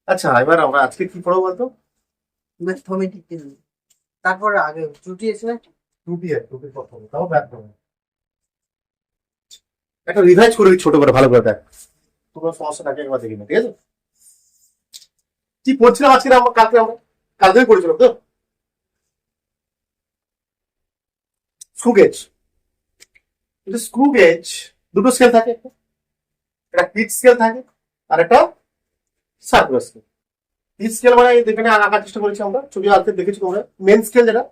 আচ্ছা, এবার আমরা আজকে কি পড়বো বলতো? ম্যাথমেটিক্যাল। তারপরে আগে ত্রুটি আছে না? টুপি প্রথম, তাও ব্যাক করবো। একটা রিভাইজ করে দিই ছোট করে, ভালো করে দেখ, তোমার সমস্যা থাকে একবার দেখি না, ঠিক আছে? কি পড়ছিলাম আজকে আমরা কালকে পড়েছিলাম তো স্ক্রু গেজ। কিন্তু স্ক্রু গেজ দুটো স্কেল থাকে, একটা পিচ স্কেল থাকে আর একটা সার্কুলার স্কেল। পিচ স্কেল মানে এখানে আঁকার চেষ্টা করেছি আমরা, ছবি আঁকতে দেখেছি তোমরা। মেন স্কেল যেটা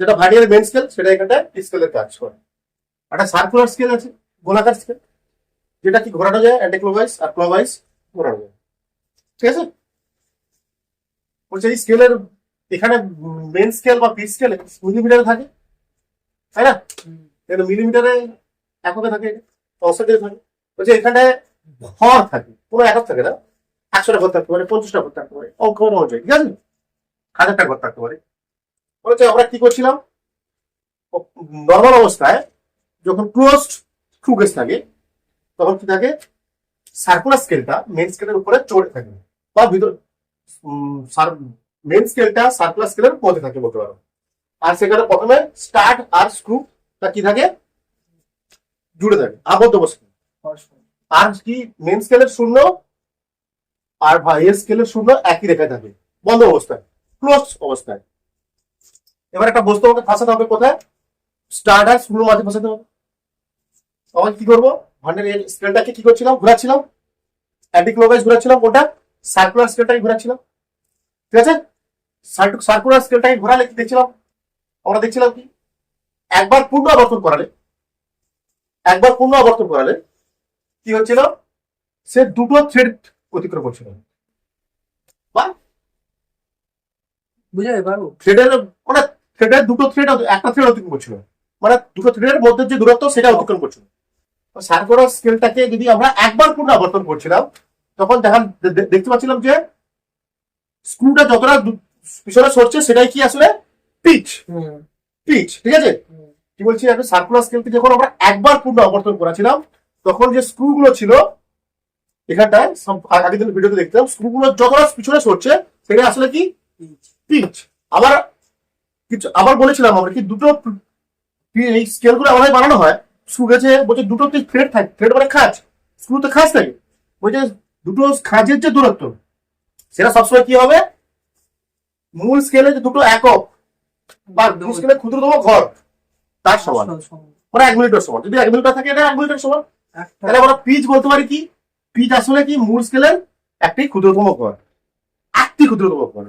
যেটা ভার্নিয়ার মেন স্কেল, সেটা এখানটায় পিচ স্কেলের কাজ করে। একটা সার্কুলার স্কেল আছে, গোলাকার স্কেল, যেটা কি ঘোরানো যায় অ্যান্টি ক্লকওয়াইজ আর ক্লকওয়াইজ ঘোরানো যায়, ঠিক আছে? বলছে এই স্কেলের এখানে মেন স্কেল বা পিচ স্কেলে মিলিমিটারে থাকে, তাই না? এটা মিলিমিটারে এককে থাকে, অংশে থাকে। বলছে এখানটায় ভর থাকে, কোনো একক থাকে না। 100টা ঘর থাকতে পারে, 50টা ঘর থাকতে পারে, অঙ্ক অনুযায়ী, ঠিক আছে? 1000টা ঘর থাকতে পারে। বলছে আমরা কি করছিলাম, নর্মাল অবস্থায় যখন ক্লোজড স্ক্রু গেজ থাকে তখন কি থাকে, সার্কুলার স্কেলটা মেন স্কেলের উপরে চড়ে থাকে, বা ভিতর মেন স্কেলটা সার্কুলার স্কেলের মধ্যে থাকে বলতে পারো। আর সেখানে প্রথমে স্টার্ট আর স্ক্রু তা কি থাকে, জুড়ে থাকে আবদ্ধ অবস্থায়। আর কি মেন স্কেলের শূন্য আর এর স্কেলের শূন্য একই রেখায় থাকে, বন্ধ অবস্থায়, ক্লোজ অবস্থায়। এবার একটা বস্তু আমাকে ফাঁসাতে হবে কোথায়, স্টার্ট আর স্ক্রুর মাঝে ফাঁসাতে হবে। তখন কি করবো, ভান্ডারের স্কেলটাকে কি করছিলাম, ঘোরাচ্ছিলাম, অ্যান্টি ক্লকওয়াইজ ঘোরাচ্ছিলাম, কোনটা সার্কুলার স্কেলটাকে ঘোরাচ্ছিলাম, ঠিক আছে? সার্কুলার স্কেলটাকে ঘোরালে কি দেখছিলাম, আমরা দেখছিলাম কি, একবার পূর্ণ আবর্তন করালে কি হচ্ছিল, সে দুটো থ্রেড অতিক্রম করছিল, বা বুঝাতে পারবো? থ্রেডের মানে থ্রেডের দুটো থ্রেড, একটা থ্রেড অতিক্রম করছিল, মানে দুটো থ্রেডের মধ্যে যে দূরত্ব সেটা অতিক্রম করছিল। সার্কুলার স্কেলটাকে যদি আমরা একবার পূর্ণ আবর্তন করছিলাম, তখন দেখতে পাচ্ছিলাম যে স্ক্রুটা যতটা পিছনে সরছে সেটাই কি আসলে পিচ, ঠিক আছে? কি বলছি, একটা সার্কুলার স্কেলকে যখন আমরা একবার পূর্ণ আবর্তন করেছিলাম, তখন যে স্ক্রু গুলো ছিল এখানটায়, আগের দিন ভিডিওতে দেখতাম, স্ক্রু গুলো যতটা পিছনে সরছে সেটা আসলে কি পিচ। আবার কিছু আবার বলেছিলাম আমরা কি, দুটো এই স্কেল গুলো আমাদের বানানো হয় স্ক্রু গেছে, বলছে দুটো থ্রেড থাকে, থ্রেড মানে খাঁজ, স্ক্রুতে খাঁজ থাকে, বলছে দুটো খাঁজের যে দূরত্ব সেটা সবসময় কি হবে, মূল স্কেলে যে দুটো একক বা মূল স্কেলের ক্ষুদ্রতম ঘর তার সমান, মানে 1 মিলিটার সমান। যদি 1 মিলিটার থাকে, এটা 1 মিলিটার সমান। তাহলে আমরা পিচ বলতে পারি কি, পিচ আসলে কি মূল স্কেলের একটি ক্ষুদ্রতম ঘর,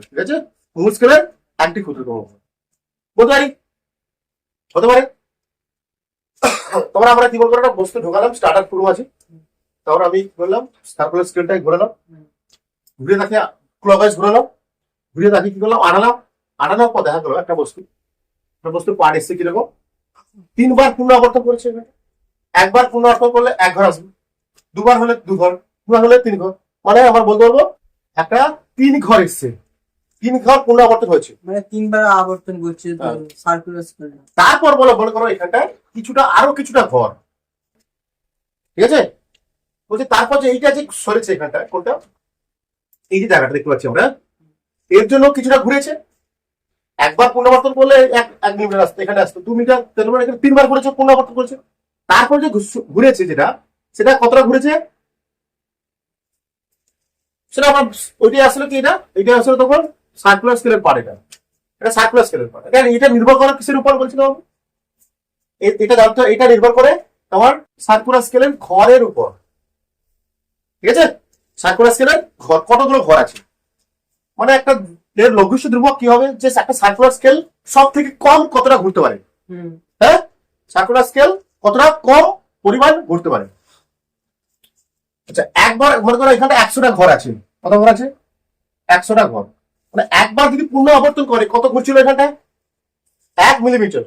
ঠিক আছে? মূল স্কেলের একটি ক্ষুদ্রতম ঘর বলতে পারি, হতে পারে। তোমরা আমরা কি বলবো, একটা বস্তু ঢোকালাম, স্টার্টার পুরো আছে, তারপর আমি কি করলাম, সার্কুলার স্কেলটাই ঘোরালাম, ঘুরে তাকে ক্লকওয়াইজ ঘোরালাম, ঘুরে তাকে কি করলাম, আনানোর পর দেখা গেল একটা বস্তু পার এসছে কিরকম, 3বার পূর্ণ আবর্তন করেছে। একবার পূর্ণ আবর্তন করলে 1 ঘর আসবে, 2বার হলে 2 ঘর, 2বার হলে 3 ঘর, মানে আমার বলতে পারবো একটা 3 ঘর এসছে, 3 ঘর পূর্ণ আবর্তন হয়েছে, মানে 3বার আবর্তন করছে সার্কুলার স্কেল। তারপর মনে করো এখানটায় আরো কিছুটা ঘর, ঠিক আছে? বলছে তারপর যে এইটা যে সরেছে এখানটায়, কোনটা, এই যে জায়গাটা দেখতে পাচ্ছি আমরা, এর জন্য কিছুটা ঘুরেছে। একবার পুনরাবর্তন করলে 1 মিটার আসতো, এখানে আসতো 2 মিটার, তাহলে মানে এখানে 3বার করেছে, পুনরাবর্তন করেছে। তারপর যে ঘুরেছে সেটা কতটা ঘুরেছে, সেটা আমার ওইটাই আসলে কি, এটা আসলে তখন সার্কুলার স্কেলের পার, এটা সার্কুলার স্কেলের পার। এটা নির্ভর করে কিসের উপর বলছিলাম, এটা জানতো, এটা নির্ভর করে তোমার সার্কুলার স্কেলের ঘরের উপর, ঠিক আছে? সার্কুলার স্কেলের ঘর, কতগুলো ঘর আছে, মানে একটা এর লঘিষ্ঠ ধ্রুবক কি হবে, যে একটা সার্কুলার স্কেল সব থেকে কম কতটা ঘুরতে পারে, হ্যাঁ? সার্কুলার স্কেল কতটা কম পরিমাণ ঘুরতে পারে। আচ্ছা, একবার মনে করো এখানে 100টা ঘর আছে, কত ঘর আছে, 100টা ঘর, মানে একবার যদি পূর্ণ আবর্তন করে কত ঘুরছিল এখানটায়, 1 মিলিমিটার,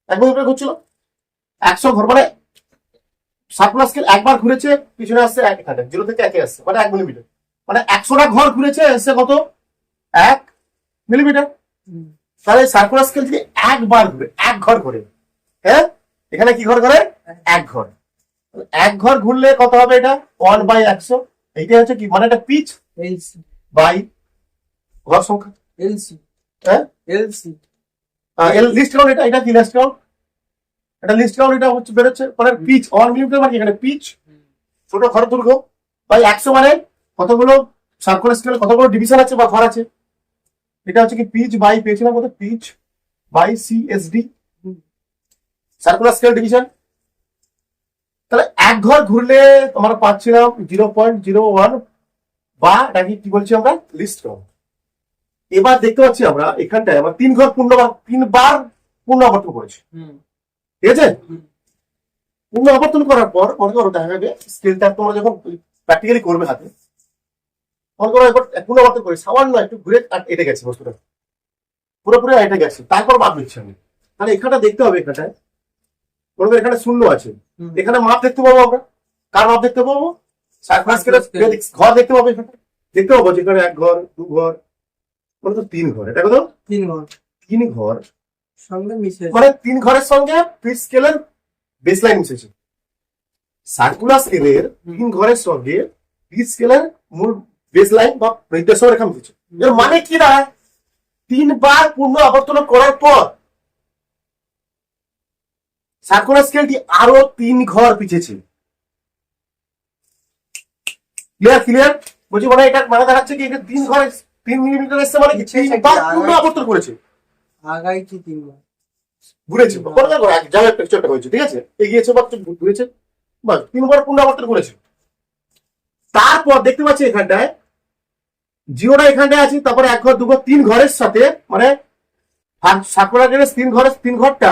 1 মিলিমিটার ঘুরছিল। 100 ঘর মানে সার্কুলার স্কেল একবার ঘুরেছে, পিছনে আসছে এখানে 0 থেকে 1 আসছে, মানে 1 মিলিমিটার, মানে 100টা ঘর ঘুরেছে, এসছে কত, 1 মিলিমিটার। তাহলে সার্কুলার স্কেল যদি একবার ঘুরে, 1 ঘর ঘুরে, হ্যাঁ, এখানে কি ঘর ঘুরে, 1 ঘর, 1 ঘর ঘুরলে কত হবে, এটা 1/100। এইটা হচ্ছে কি, মানে এটা পিচ, এলসি বাই ঘর সংখ্যা। এলসি হ্যাঁ এলসি লিস্ট কাউন্ট, এটা কি লিস্ট কাউন্ট, এটা লিস্ট কাউন্ট, এটা হচ্ছে বেরোচ্ছে মানে পিচ 1 মিলিমিটার মানে এখানে পিচ ছোট ঘর দৈর্ঘ্য বাই 100 মানে কতগুলো সার্কুলার স্কেল কতগুলো ডিভিশন আছে বা ঘর আছে। এটা হচ্ছে কি পিচ বাই পেয়েছিলাম কত, pitch by CSD circular scale division. তাহলে এক ঘর ঘুরলে আমরা পাচ্ছিলাম 0.01 বা এটাকে কি বলছি আমরা লিস্ট কাউন্ট। এবার দেখতে পাচ্ছি আমরা এখানটায় আমরা 3 বার পুনরাবর্তন করেছি, ঠিক আছে। পুনরাবর্তন করার পর মনে করো দেখা যাবে স্কেলটা তোমরা যখন প্র্যাকটিক্যালি করবে হাতে, মনে করো এবার পুনরাবর্তন করে সামান্য একটু ঘুরে এটে গেছে বস্তুটা, পুরোপুরি এটে গেছে, তারপর মাপ নিচ্ছি আমি। তাহলে এখানটা দেখতে হবে, এখানটায় মনে করো এখানে শূন্য আছে, এখানে মাপ দেখতে পাবো আমরা, কার মাপ দেখতে পাবো, সার্কুলার স্কেলের ঘর দেখতে পাবো, এখানে দেখতে পাবো যেখানে 1 ঘর 2 ঘর মানে তো 3 ঘর, এটা কত 3 ঘর 3 ঘর সঙ্গে মিশে মানে 3 ঘরের সঙ্গে পিচ স্কেলের বেসলাইন মিশেছে। সার্কুলার স্কেলের 3 ঘরের সঙ্গে পিচ স্কেলের মূল বেসলাইন বা নির্দেশক রেখা মিশেছে। এর মানে কি দাঁড়ায়, 3 বার পূর্ণ আবর্তন করার পর সার্কুলার স্কেলটি আরো 3 ঘর পিছেছে। ক্লিয়ার বলছি, মানে এটা মানে দাঁড়াচ্ছে কি এটা 3 ঘরে 3 মিলিমিটার এসছে মানে কি 3 বার পূর্ণ আবর্তন করেছে, আগাই কি 3 বার ঘুরেছে এক জায়গায় কিছু একটা হয়েছে, ঠিক আছে, এগিয়েছে বা ঘুরেছে, বাস 3 বার পূর্ণ আবর্তন করেছে। তারপর দেখতে পাচ্ছি এখানটায় জিরোটা এখানটায় আছে, তারপরে 1 ঘর 2 ঘর 3 ঘরের সাথে মানে সার্কুলার স্কেলের 3 ঘরটা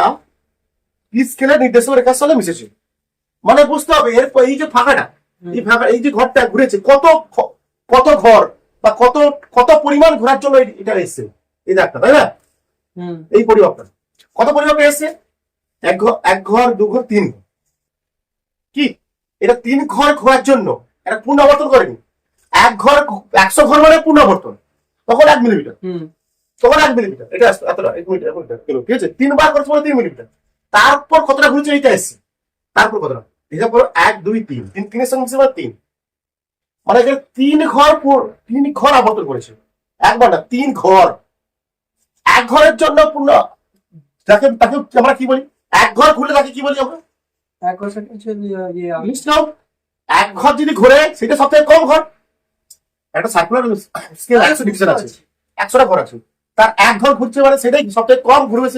পিচ স্কেলের নির্দেশক রেখার সঙ্গে মিশেছে। মানে বুঝতে হবে এরপর এই যে ফাঁকাটা, এই যে ঘরটা ঘুরেছে কত ঘর বা কত পরিমাণ ঘোরার জন্য এটা এসছে, এই দাগটা, তাই না, এই পরিমাপটা কত পরিমাপে এসছে, 1 ঘর 2 ঘর 3 ঘর, কি এটা 3 ঘর ঘোরার জন্য এটা পুনরাবর্তন করেনি। 1 ঘর 100 ঘর মানে পুনরাবর্তন, তখন 1 মিলিমিটার, তখন 1 মিলিমিটার, এটা এতটা 1 মিটার ঠিক আছে। 3 বার করছে মানে 3 মিলিমিটার, তারপর কতটা ঘুরেছে এইটা এসছে, তারপর কতটা হিসাব করো 1 2 3 3 এর সঙ্গে মিশে 3 মানে এখানে 3 ঘর আবর্তন করেছে, একবার না 3 ঘর। 1 ঘরের জন্য পূর্ণ তাকে আমরা কি বলি, 1 ঘর ঘুরলে তাকে কি বলি আমরা, এক বছর কিছু লিস্ট নাও। 1 ঘর যদি ঘুরে সেটা সবথেকে কম ঘর, একটা সার্কুলার স্কেল 100 ডিভিশন আছে, 100টা ঘর আছে, তার 1 ঘর ঘুরছে মানে সেটাই সবথেকে কম ঘুরবে।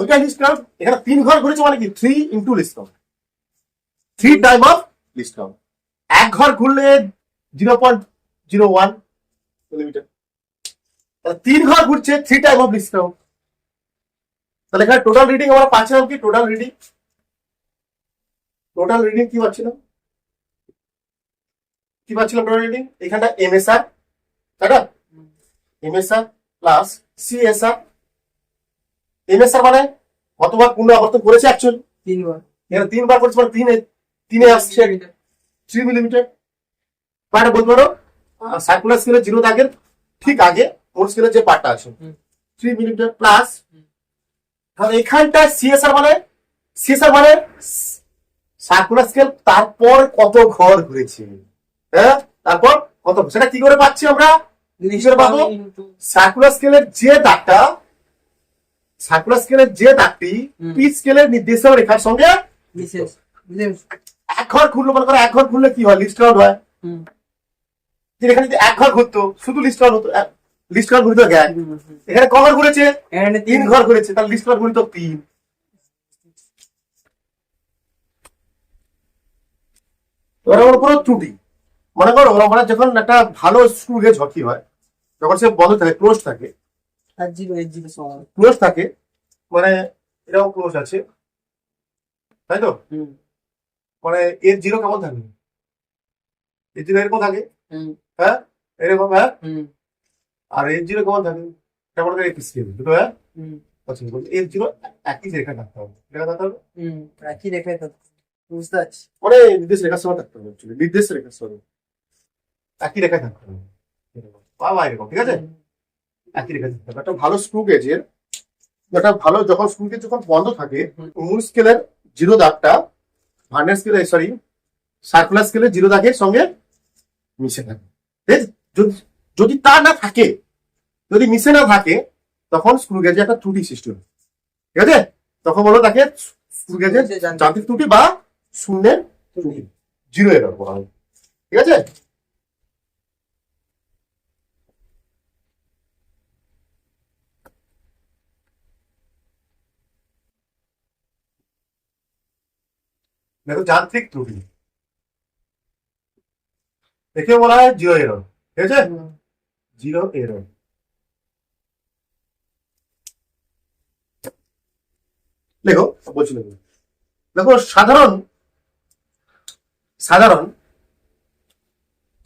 এটা লিস্ট কাউন্ট, এখানে 3 ঘর ঘুরেছে মানে কি 3 into list count, 3 time of list count. 1 ঘর ঘুরলে 0.01 মিলিমিটার, তাহলে 3 ঘর ঘুরছে 3 টাইম অফ লিস্ট কাউন্ট। তাহলে এখানে টোটাল রিডিং আমরা পাচ্ছিলাম কি, টোটাল রিডিং কি পাচ্ছিলাম টোটাল রিডিং এখানটা এমএসআর, তাই না, এমএসআর প্লাস সিএসআর। এমএসআর মানে কতবার পূর্ণ আবর্তন করেছে অ্যাকচুয়ালি 3 বার, এখানে 3 বার করেছে মানে 3 আসছে 3 মিলিমিটার। বা এটা বলতে পারো সার্কুলার স্কেলের 0 দাগের ঠিক আগে মোট স্কেলের যে পার্টটা আছে 3 মিলিমিটার প্লাস। তাহলে এখানটা সিএসআর মানে সার্কুলার স্কেল তারপর কত ঘর ঘুরেছে, হ্যাঁ তারপর কত, সেটা কি করে পাচ্ছি আমরা, নিচের পাবো সার্কুলার স্কেলের যে দাগটি পিচ স্কেলের নির্দেশক রেখার সঙ্গে বিশেষ 1 ঘর ঘুরলো, মনে করো 1 ঘর ঘুরলে কি হয়, লিস্ট কাউন্ট হয়। এখানে যদি 1 ঘর ঘুরতো শুধু লিস্ট কাউন্ট হতো, লিস্ট কাউন্ট ঘুরতো 1, এখানে ক ঘর ঘুরেছে, 3 ঘর ঘুরেছে, তাহলে লিস্ট কাউন্ট ঘুরতো 3। ওরা ওর পুরো ত্রুটি, মনে করো মানে যখন একটা ভালো স্ক্রু গেজ কি হয়, যখন সে বন্ধ থাকে ক্লোজ থাকে, মানে এরকম ক্লোজ আছে, তাই তো, মানে এর 0 কেমন থাকে, এর 0 এরকম থাকে, হ্যাঁ এরকম, হ্যাঁ আর এর 0 কেমন থাকে, কেমন করে স্কেল দুটো, হ্যাঁ আচ্ছা বলছি এর 0 একই রেখা থাকতে হবে, একই রেখায় থাকতে বুঝতে পারছি, মানে নির্দেশ রেখার সময় থাকতে হবে, নির্দেশ রেখার সময় একই রেখায় থাকতে হবে, বাবা এরকম, ঠিক আছে, একই রেখা থাকতে হবে। একটা ভালো স্ক্রু গেজের যখন স্ক্রু গেজ যখন বন্ধ থাকে, মূল স্কেলের 0 দাগটা ভার্নিয়ার স্কেলের সার্কুলার স্কেলের 0 দাগের সঙ্গে মিশে থাকে। ঠিক আছে? যদি যদি তা না থাকে, যদি মিশে না থাকে, তখন স্ক্রু গেজে একটা ত্রুটি সৃষ্টি হয়। ঠিক আছে? তখন বলো তাকে স্ক্রু গেজের যান্ত্রিক ত্রুটি বা শূন্যের ত্রুটি, জিরো এরর বলা হয়। ঠিক আছে? দেখো যান্ত্রিক ত্রুটি একে বলা হয় জিরো এরর। ঠিক আছে? Zero error. দেখো বলছি, দেখো দেখো সাধারণ সাধারণ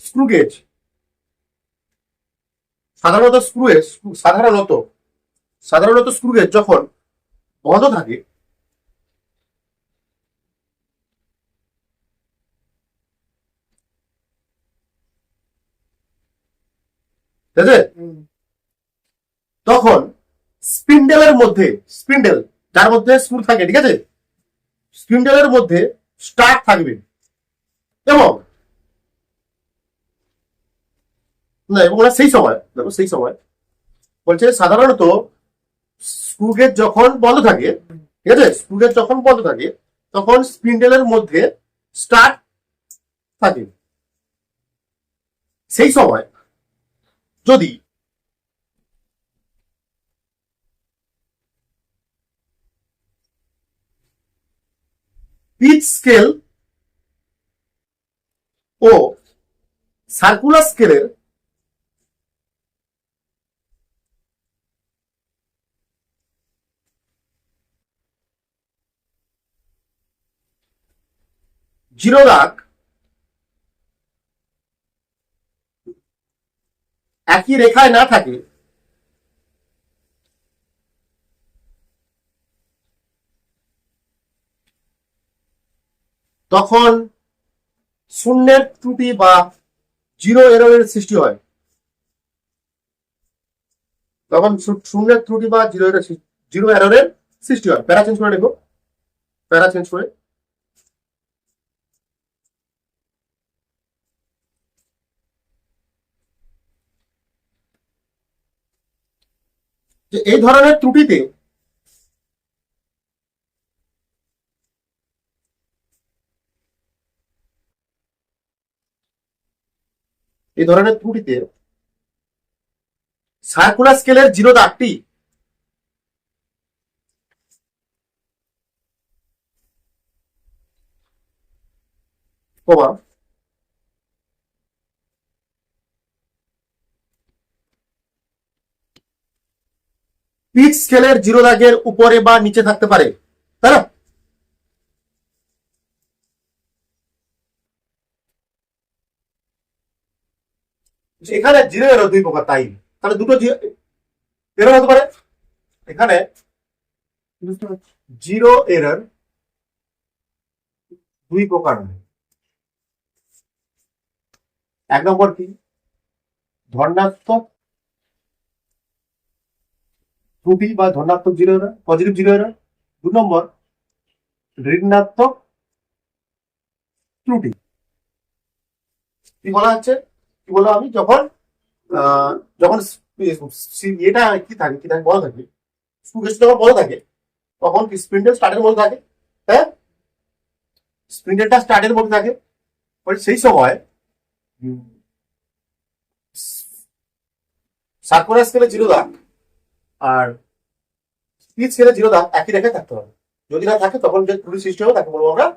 স্ক্রু গেজ, সাধারণত স্ক্রু গেজ সাধারণত সাধারণত স্ক্রু গেজ যখন বন্ধ থাকে, ঠিক আছে, তখন স্পিন্ডেলের মধ্যে, স্পিন্ডেল যার মধ্যে স্ক্রু থাকে, ঠিক আছে, স্পিন্ডেলের মধ্যে স্টার্ট থাকবে এবং না, এবং সেই সময় দেখো সেই সময় বলছে সাধারণত স্ক্রু গেজ যখন বন্ধ থাকে, ঠিক আছে, স্ক্রু গেজ যখন বন্ধ থাকে তখন স্পিন্ডেলের মধ্যে স্টার্ট থাকে। সেই সময় যদি পিচ স্কেল ও সার্কুলার স্কেলের জিরো দাগ একই রেখায় না থাকে, তখন শূন্যের ত্রুটি বা জিরো এররের সৃষ্টি হয়। তখন শূন্যের ত্রুটি বা জিরো এররের সৃষ্টি হয়। প্যারা চেঞ্জ করে দেখো, প্যারা চেঞ্জ করে যে এই ধরনের ত্রুটিতে এই ধরনের ত্রুটিতে সার্কুলার স্কেলের জিরো দাগটি কমা পিচ স্কেলের জিরো দাগের উপরে বা নিচে থাকতে পারে, তাই না? এখানে জিরো এরর দুই প্রকার, তাই তাহলে দুটো এরর হতে পারে। এখানে জিরো এরর দুই প্রকার হয়। এক নম্বর কি, ধনাত্মক ত্রুটি বা ধনাত্মক zero error, positive zero error. দু নম্বর ঋণাত্মক ত্রুটি। কি বলা হচ্ছে, কি বললাম আমি, যখন যখন এটা কি থাকে বলা থাকে, স্ক্রু গেজ যখন বলা থাকে তখন স্পিন্ডেল স্টার্টের মধ্যে থাকে, হ্যাঁ, স্পিন্ডেলটা স্টার্টের মধ্যে থাকে। সেই সময় সার্কুলার স্কেলে জিরো দাগ আর পিচ স্কেলে জিরো দাগ একই রেখায় থাকতে হবে। যদি না থাকে তখন যে ত্রুটি সৃষ্টি হবে তাকে বলবো আমরা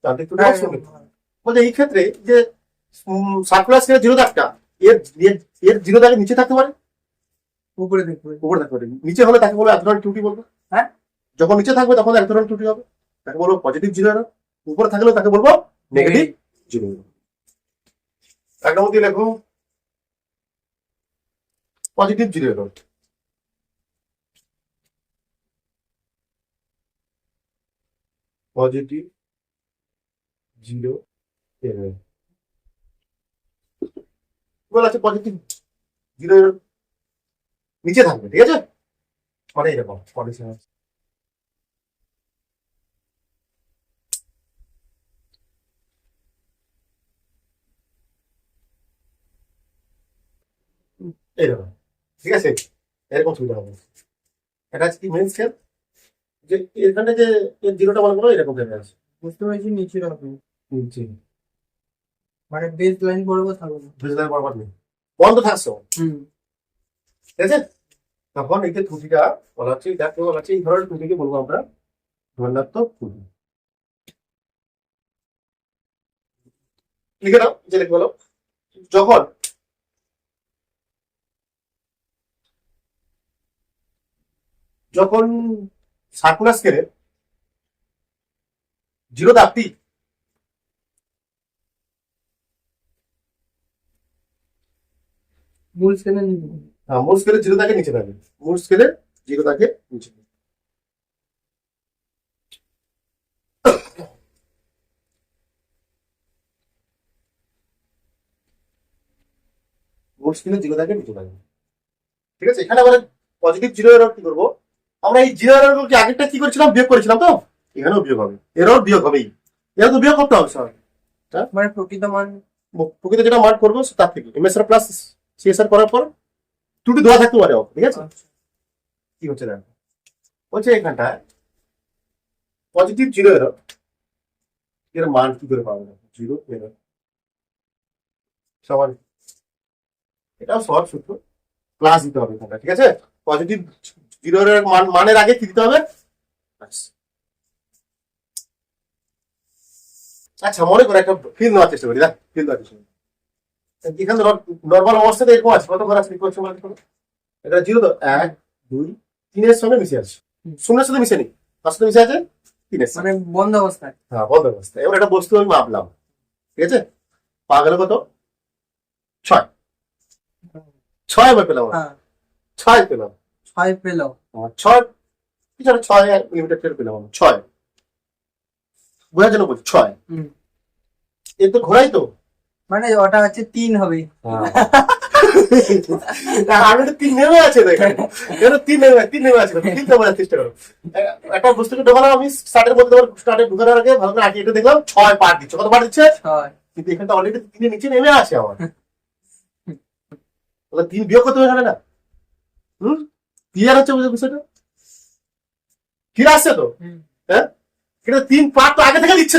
যান্ত্রিক ত্রুটি বা শূন্য ত্রুটি। বলতে এই ক্ষেত্রে যে সার্কুলার স্কেলে জিরো দাগটা এর এর জিরো দাগের নিচে থাকতে পারে, উপরে দেখবে, উপরে থাকতে পারে। নিচে হলে তাকে বলবো এক ধরনের ত্রুটি বলবো, হ্যাঁ, যখন নিচে থাকবে তখন এক ধরনের ত্রুটি হবে, তাকে বলবো পজিটিভ জিরো এরর। উপরে থাকলেও তাকে বলবো নেগেটিভ জিরো এরর। এক নম্বর দিয়ে লেখো positive zero error. Positive zero error বলা আছে, পজিটিভ জিরো এরর নিচে থাকবে, ঠিক আছে, মানে এরকম কন্ডিশন আছে। এইরকম, ঠিক আছে, এরকম সুবিধা হবে। এটা হচ্ছে কি মেন স্কেল, যে এখানে যে এর জিরোটা মনে করো এরকম টাইপের আছে বুঝতে পেরেছি, নিচে রাখবো নিচে, মানে বেস লাইন বরাবর থাকবে না। বুঝতে পারবার নেই, বন্ধ থাকছো, হুম। ঠিক আছে। তখন এই যে ত্রুটিটা বলা হচ্ছে, দেখো বলা হচ্ছে এই ধরনের ত্রুটিকে বলবো আমরা ধনাত্মক ত্রুটি। লিখে নাও, যে লিখে বলো, যখন যখন সার্কুলার স্কেলে জিরো দাগটি মূল স্কেলে নিব। মূল স্কেলে জিরো দাগে নিচে থাকবে, মূল স্কেলে জিরো দাগে নিচে থাকবে। মূল স্কেলে জিরো দাগে নিচে থাকবে, ঠিক আছে। এখানে আবার পজিটিভ জিরো এরর কি করবো আমরা, এই জিরো এরর গুলোকে আগেরটা কি করেছিলাম, বিয়োগ করেছিলাম, তো এখানেও বিয়োগ হবে, এরর বিয়োগ হবেই, এরা তো বিয়োগ করতে হবে স্যার। মানে প্রকৃত মান প্রকৃত যেটা মান করবো তার থেকে এমএসআর প্লাস সিএসআর করার পর ত্রুটি দেওয়া থাকতে পারে, ঠিক আছে। কি হচ্ছে দেখো, বলছে এখানটায় পজিটিভ জিরো এরর, এর মান কি করে পাবো, জিরো এরর সমান, এটাও সহজ সূত্র, প্লাস দিতে হবে এখানটা, ঠিক আছে। পজিটিভ জিরো এর মানের আগে কি দিতে হবে, প্লাস। আচ্ছা, মনে করে একটা ফিল নেওয়ার চেষ্টা করি, দেখ ফিল নেওয়ার চেষ্টা করি। এখানে নর্মাল অবস্থাতে এরকম আছে, কত ঘর আছে লিখতে হচ্ছে, এটা জিরো তো 1 2 3 এর সঙ্গে মিশে আছে, শূন্যের সাথে মিশে নেই, তার সাথে মিশে আছে 3 এর সাথে, মানে বন্ধ অবস্থায়। হ্যাঁ বন্ধ অবস্থা। এবার একটা বস্তু আমি মাপলাম, ঠিক আছে, পাওয়া গেল কত, 6 আমি পেলাম, হ্যাঁ 6 পেলাম, 6 পেল। 6 পিছনে 6 মিলিমিটার টের পেলাম, 6 বোঝার জন্য বলছি 6, হুম। এর তো ঘোরাই তো, মানে ওটা হচ্ছে 3 হবে। আমি তো 3 নেমে আছে, দেখেন এটা 3 নেমে আছে, তিনটা বোঝার চেষ্টা করো। একটা বস্তুকে ঢোকালাম আমি স্টার্টের মধ্যে, স্টার্টে ঢোকানোর আগে ভালো করে আগে এটা দেখলাম 6 পার দিচ্ছে, কত পার দিচ্ছে 6। কিন্তু এখানে তো অলরেডি 3 এর নিচে নেমে আছে আমার, তাহলে 3 বিয়োগ করতে হবে না। ক্লিয়ার হচ্ছে বিষয়টা, ক্লিয়ার আসছে তো, হ্যাঁ। কিন্তু 3 পার্ট তো আগে থেকে দিচ্ছে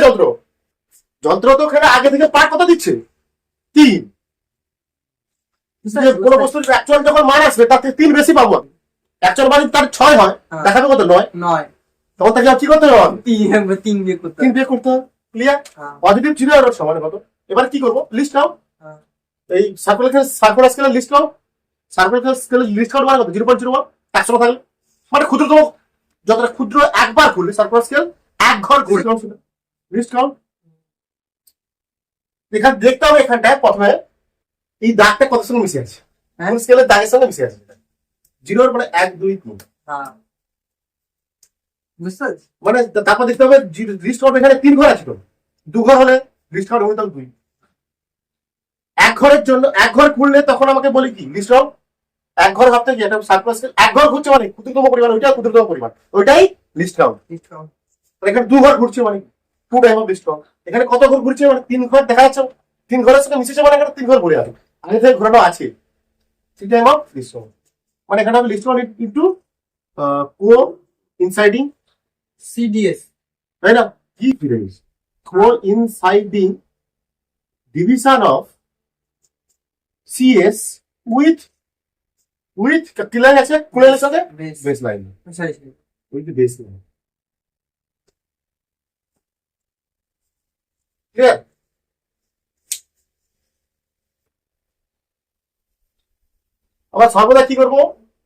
যন্ত্র তো এখানে আগে থেকে পার্ট কত দিচ্ছে 3, কোন বস্তুর অ্যাকচুয়াল যখন মান আসবে তার থেকে 3 বেশি পাবো, অ্যাকচুয়াল মান তার 6 হয়, দেখাবে কত 9, তখন তাকে কি করতে হবে, 3 বিয়ে করতে 3 বিয়োগ করতে হবে, ক্লিয়ার। পজিটিভ জিরো এরর সমান কত, এবার কি করবো, লিস্ট নাও, এই সার্কুলার স্কেলের লিস্ট নাও, সার্কুলার স্কেলের লিস্ট কাউন্ট মানে কত, 0.01, 100 থাকলে মানে ক্ষুদ্রতম, যতটা ক্ষুদ্র একবার খুললে সার্কুলার স্কেল এক ঘর ঘুরে লিস্ট কাউন্ট। এখানে দেখতে হবে এখানটায় প্রথমে এই দাগটা কত সঙ্গে মিশে আছে, কোন স্কেলের দাগের সঙ্গে মিশে আছে, জিরোর মানে 1 2 3, বুঝতে পারছি। মানে তারপর দেখতে হবে লিস্ট কাউন্ট এখানে 3 ঘর আছে, তো 2 ঘর হলে লিস্ট কাউন্ট হবে তখন 2, এক ঘরের জন্য এক ঘর খুললে তখন আমাকে বলি কি লিস্ট কাউন্ট, এক ঘর ভাবতে কি একটা সার্কুলার স্কেল এক ঘর ঘুরছে মানে ক্ষুদ্রতম পরিমাণ, ওইটা ক্ষুদ্রতম পরিমাণ, ওইটাই লিস্ট কাউন্ট। এখানে 2 ঘর ঘুরছে মানে 2 টাইম অফ লিস্ট কাউন্ট, এখানে কত ঘর ঘুরছে মানে 3 ঘর দেখা যাচ্ছে, 3 ঘরের সাথে মিশেছে মানে এখানে 3 ঘর ঘুরে আছে, আগে থেকে ঘোরানো আছে, 3 টাইম অফ লিস্ট কাউন্ট, মানে এখানে আমি লিস্ট কাউন্ট ইনটু কো ইনসাইডিং সিডিএস, তাই না, কি ফিরেস কো ইনসাইডিং ডিভিশন অফ সিএস উইথ কি লাইন আছে, কোন লাইনের সাথে, base line, with base line, clear. আবার সর্বদা কি করবো,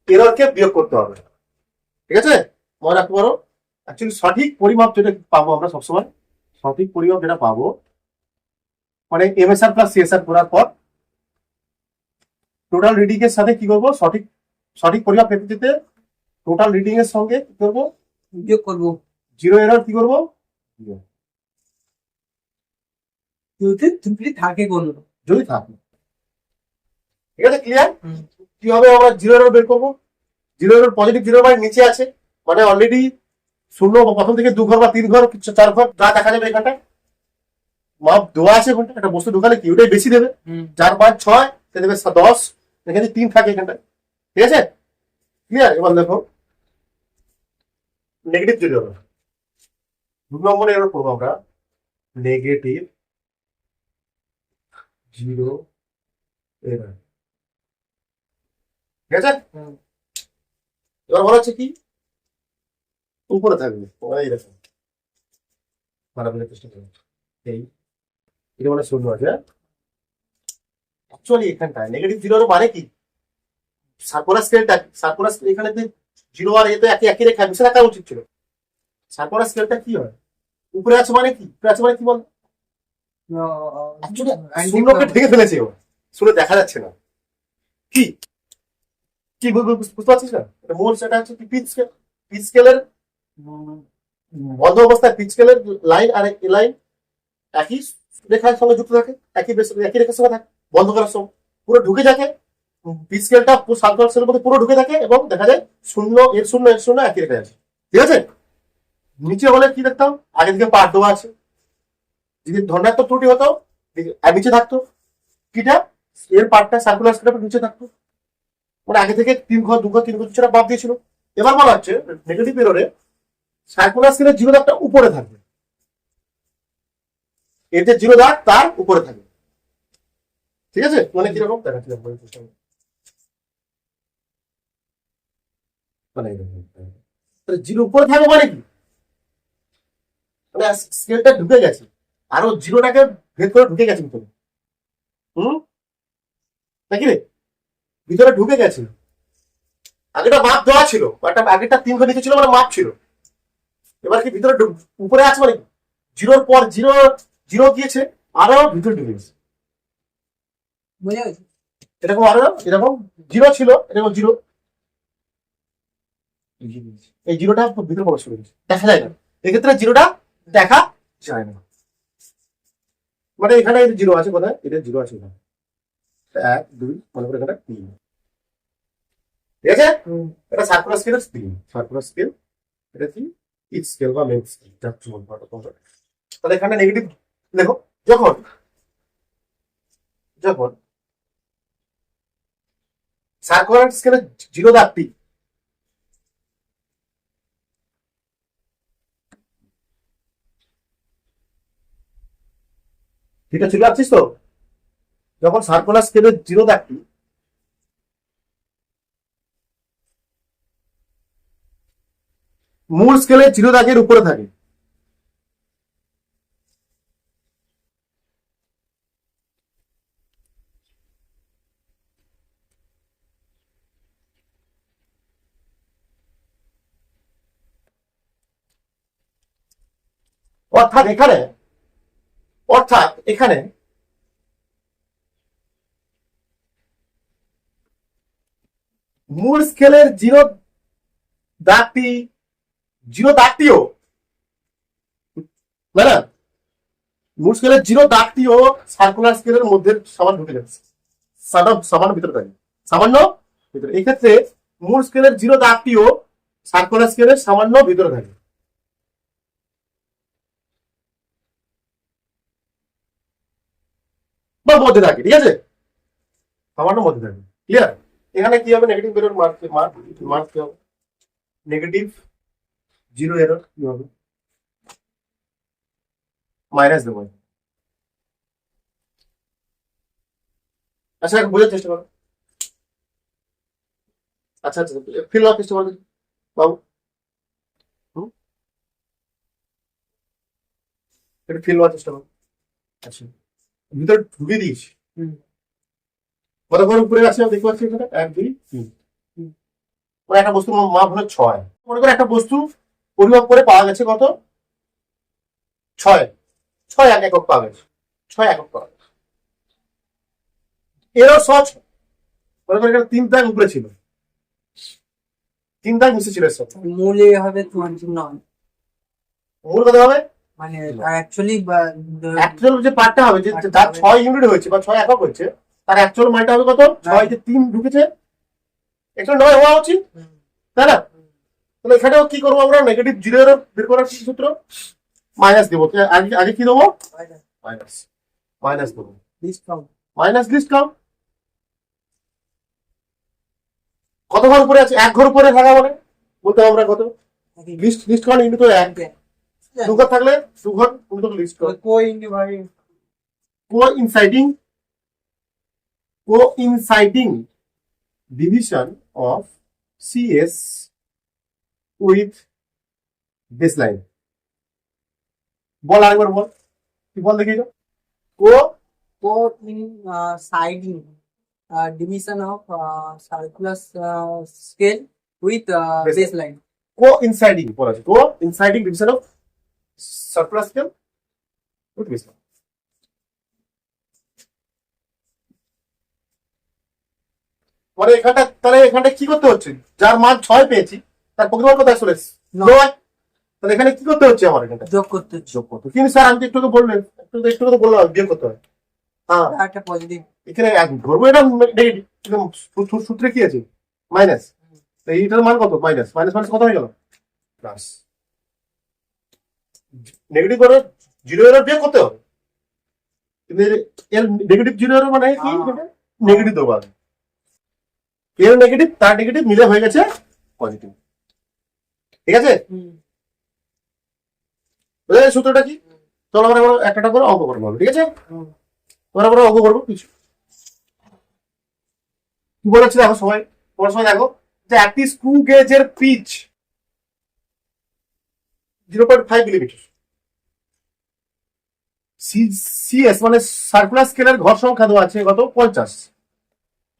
এররকে বিয়োগ করতে হবে, ঠিক আছে, মনে রাখতে পারো। অ্যাকচুয়ালি সঠিক পরিমাপ যেটা পাবো আমরা সবসময়, সঠিক পরিমাপ যেটা পাবো মানে এমএসআর প্লাস সিএসআর করার পর টোটাল রিডিং এর সাথে কি করবো, সঠিক পরিমাপ পেতে যেতে টোটাল রিডিং এর সঙ্গে কি করবো, বিয়োগ করবো, জিরো এরর কি করবো, ত্রুটি থাকে কোনো যদি থাকে, ঠিক আছে, ক্লিয়ার। কিভাবে আমরা জিরো এরর বের করবো, জিরো এরর পজিটিভ জিরো মানে নিচে আছে, মানে অলরেডি শূন্য প্রথম থেকে 2 ঘর বা 3 ঘর 4 ঘর যা দেখা যাবে এখানটায় মাপ দেওয়া আছে, ওখানটা একটা বস্তু ঢোকালে কি ওটাই বেশি দেবে, 4 5 6 সে দেবে 10, এখানে 3 থাকে এখানটায়, ঠিক আছে? ক্লিয়ার? এবার দেখো নেগেটিভ 0 এরর, 2 নম্বরে এরর করবো আমরা, নেগেটিভ 0 এরর, ঠিক আছে? এবার বলা হচ্ছে কি উপরে থাকবে, এই দেখো ভালো করে চেষ্টা করো, এই এটা মানে 0 আছে। অ্যাকচুয়ালি এখানটায় নেগেটিভ 0 এর মানে কি, সার্কুলার স্কেলটা, সার্কুলার স্কেল এখানে 0 আর এ তো একই একই রেখা মিশে রাখা উচিত ছিল। সার্কুলার স্কেলটা কি হয়, উপরে আছে মানে কি, উপরে আছে মানে কি বল, শূন্যকে ঢেকে ফেলেছে ও, শুনে দেখা যাচ্ছে না। কি কি বুঝতে পারছিস না? এটা মূল সেটা হচ্ছে কি, পিচ স্কেল, পিচ স্কেলের বন্ধ অবস্থায় পিচ স্কেলের লাইন আর এই লাইন একই রেখার সঙ্গে যুক্ত থাকে, একই রেখার সঙ্গে থাকে, বন্ধ করার সময় পুরো ঢুকে থাকে, পিচ স্কেলটা সার্কুলার স্কেলের মধ্যে পুরো ঢুকে থাকে এবং দেখা যায় শূন্য এর শূন্য একই রেখা আছে, ঠিক আছে? নিচে হলে কি দেখতাম, আগে দিকে পার্ট দেওয়া আছে, যদি ধনাত্মক ত্রুটি হতো আর নিচে থাকতো কিটা, এর পার্টটা সার্কুলার স্কেলের নিচে থাকতো, মানে আগে থেকে 3 ঘর 2 ঘর 3 ঘর সেটা বাদ দিয়েছিল। এবার বলা হচ্ছে নেগেটিভ এররে সার্কুলার স্কেলের 0 দাগটা উপরে থাকবে, এর যে 0 দাগ তার উপরে থাকবে, ঠিক আছে? মানে কিরকম দেখাচ্ছি, মানে 0 উপরে থাকবে মানে কি, মানে স্কেলটা ঢুকে গেছে, আরো 0টাকে ভেদ করে ঢুকে গেছে ভিতরে, নাকি রে, ভিতরে ঢুকে গেছে। আগেটা মাপ দেওয়া ছিল, আগেটা 3 ঘর নিচে ছিল মানে মাপ ছিল, এবার কি ভিতরে উপরে আছে মানে 0 পর 0 দিয়েছে, আরো ভিতরে ঢুকে গেছে, বুঝা গেছে? এরকম আরো এরকম 0 ছিল, এরকম 0, এই 0টা ভিতরে প্রবেশ করে গেছে, দেখা যায় না, এক্ষেত্রে 0টা দেখা যায় না, মানে এখানে 0 আছে কোথায়, এটা 0 আছে এখানে 1 2 মনে করে এখানে 3, ঠিক আছে? এটা সার্কুলার স্কেলের 3, সার্কুলার স্কেল, এটা কি পিচ স্কেল বা লেন্থ স্কেল, তাহলে এখানে নেগেটিভ দেখো, যখন যখন সার্কুলার স্কেলে 0 দাগটি এটা চলে আসছিস তো, যখন সার্কুলার স্কেলের 0 দাগটি মূল স্কেলে 0 দাগের উপরে থাকে, অর্থাৎ এখানে অর্থাৎ এখানে মূল স্কেলের 0 দাগটি 0 দাগটিও না, মূল স্কেলের 0 দাগটিও সার্কুলার স্কেলের মধ্যে সামান্য ঢুকে যাচ্ছে, সামান্য ভিতরে থাকে, সামান্য ভিতরে, এক্ষেত্রে মূল স্কেলের 0 দাগটিও সার্কুলার স্কেলের সামান্য ভিতরে থাকে, বা মধ্যে থাকে, ঠিক আছে? সামান্য মধ্যে থাকে, ক্লিয়ার? এখানে কি হবে, নেগেটিভ এরর মার্ক কি হবে, নেগেটিভ 0 এরর কি হবে, মাইনাস দেবো। আচ্ছা বোঝার চেষ্টা করো, আচ্ছা আচ্ছা ফিল হওয়ার চেষ্টা করো বাবু, একটু ফিল হওয়ার চেষ্টা করো। আচ্ছা ভিতরে ঢুকে দিয়েছি, কতক্ষণ উপরে আছে দেখতে পাচ্ছি এখানে 1 2 3, মানে একটা বস্তু মাপ হলো 6, মনে করে একটা বস্তু পরিমাপ করে পাওয়া গেছে কত, 6 একক পাওয়া গেছে, 6 একক পাওয়া গেছে, এরও সহজ, মনে করে এখানে 3 দাগ উপরে ছিল, 3 দাগ নিচে ছিল, সব মূলে হবে তোমার জন্য, মূল কত হবে, মানে অ্যাকচুয়ালি অ্যাকচুয়াল যে পার্টটা হবে, যে যার 6 ইউনিট হয়েছে বা 6 একক হয়েছে, তার অ্যাকচুয়াল মানটা হবে কত, 6 যে 3 ঢুকেছে, একচুয়াল 9 হওয়া উচিত, তাই না? তাহলে এখানেও কি করবো আমরা, নেগেটিভ 0 এর বের করার কি সূত্র, মাইনাস দেবো, আগে আগে কি দেবো, মাইনাস দেবো, ডিসকাউন্ট, মাইনাস লিস্ট কাউন্ট, কত ঘর উপরে আছে? এক ঘর উপরে থাকা মানে বলতে হবে আমরা কত লিস্ট লিস্ট করেন ইন্টু তো এক, দু ঘর থাকলে দু ঘর উল্টো লিস্ট করো। coinciding coinciding division of CS with baseline। বল আরেকবার বল, কি বল দেখি তো। কো coinciding division of circular scale with baseline. coinciding বলা আছে, coinciding division of circular scale with baseline। মানে এখানটা তাহলে এখানটা কি করতে হচ্ছে, যার মান 6 পেয়েছি তার পরিমাণ কত চলে এসেছে? 9। তাহলে এখানে কি করতে হচ্ছে আমার? এখানটা যোগ করতে হচ্ছে। যোগ করতে। কিন্তু স্যার আমি তো একটু তো বললেন, একটু তো বললাম বিয়োগ করতে হয়। হ্যাঁ, একটা পজিটিভ এখানে ধরবো এটা নেগেটিভ, সূত্রে কি আছে? মাইনাস। এইটার মান কত? মাইনাস মাইনাস মাইনাস কত হয়ে গেল? প্লাস। নেগেটিভ করে 0 এর বিয়োগ করতে হবে, কিন্তু এর নেগেটিভ 0 এর মানে কি? নেগেটিভ দেবো আমি, এর নেগেটিভ তার নেগেটিভ মিলে হয়ে গেছে পজিটিভ। ঠিক আছে, বুঝলে সূত্রটা কি? চলো আমরা একটা করে অঙ্ক করবো, ঠিক আছে? আমরা অঙ্ক করবো কিছু। কি বলেছি দেখো সবাই, তোমার সময় দেখো যে একটি স্ক্রু গেজের পিচ 0.5 মিলিমিটার, সিএস মানে সার্কুলার স্কেলের ঘর সংখ্যা দেওয়া আছে কত? 50।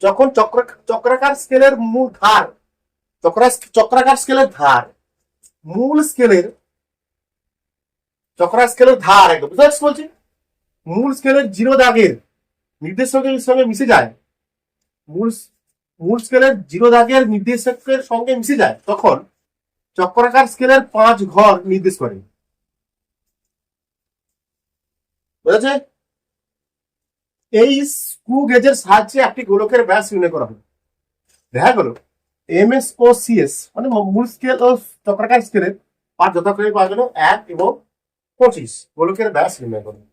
যখন চক্রাকার স্কেলের মূল ধার, চক্রাকার স্কেলের ধার মূল স্কেলের, চক্রাকার স্কেলের ধার একদম বুঝতে পারছি বলছি, মূল স্কেলের 0 দাগের নির্দেশকের সঙ্গে মিশে যায়, মূল স্কেলের 0 দাগের নির্দেশকের সঙ্গে মিশে যায়, তখন চক্রাকার স্কেলের 5 ঘর নির্দেশ করে। বুঝেছে? এই স্ক্রু গেজের সাহায্যে একটি গোলকের ব্যাস নির্ণয় করা হয়। দেখা গেল এমএস ও সিএস মানে মূল স্কেল ও চক্রাকার স্কেলের 5 যথাক্রমে পাওয়া গেল 1 এবং 25 গোলকের ব্যাস নির্ণয় করুন।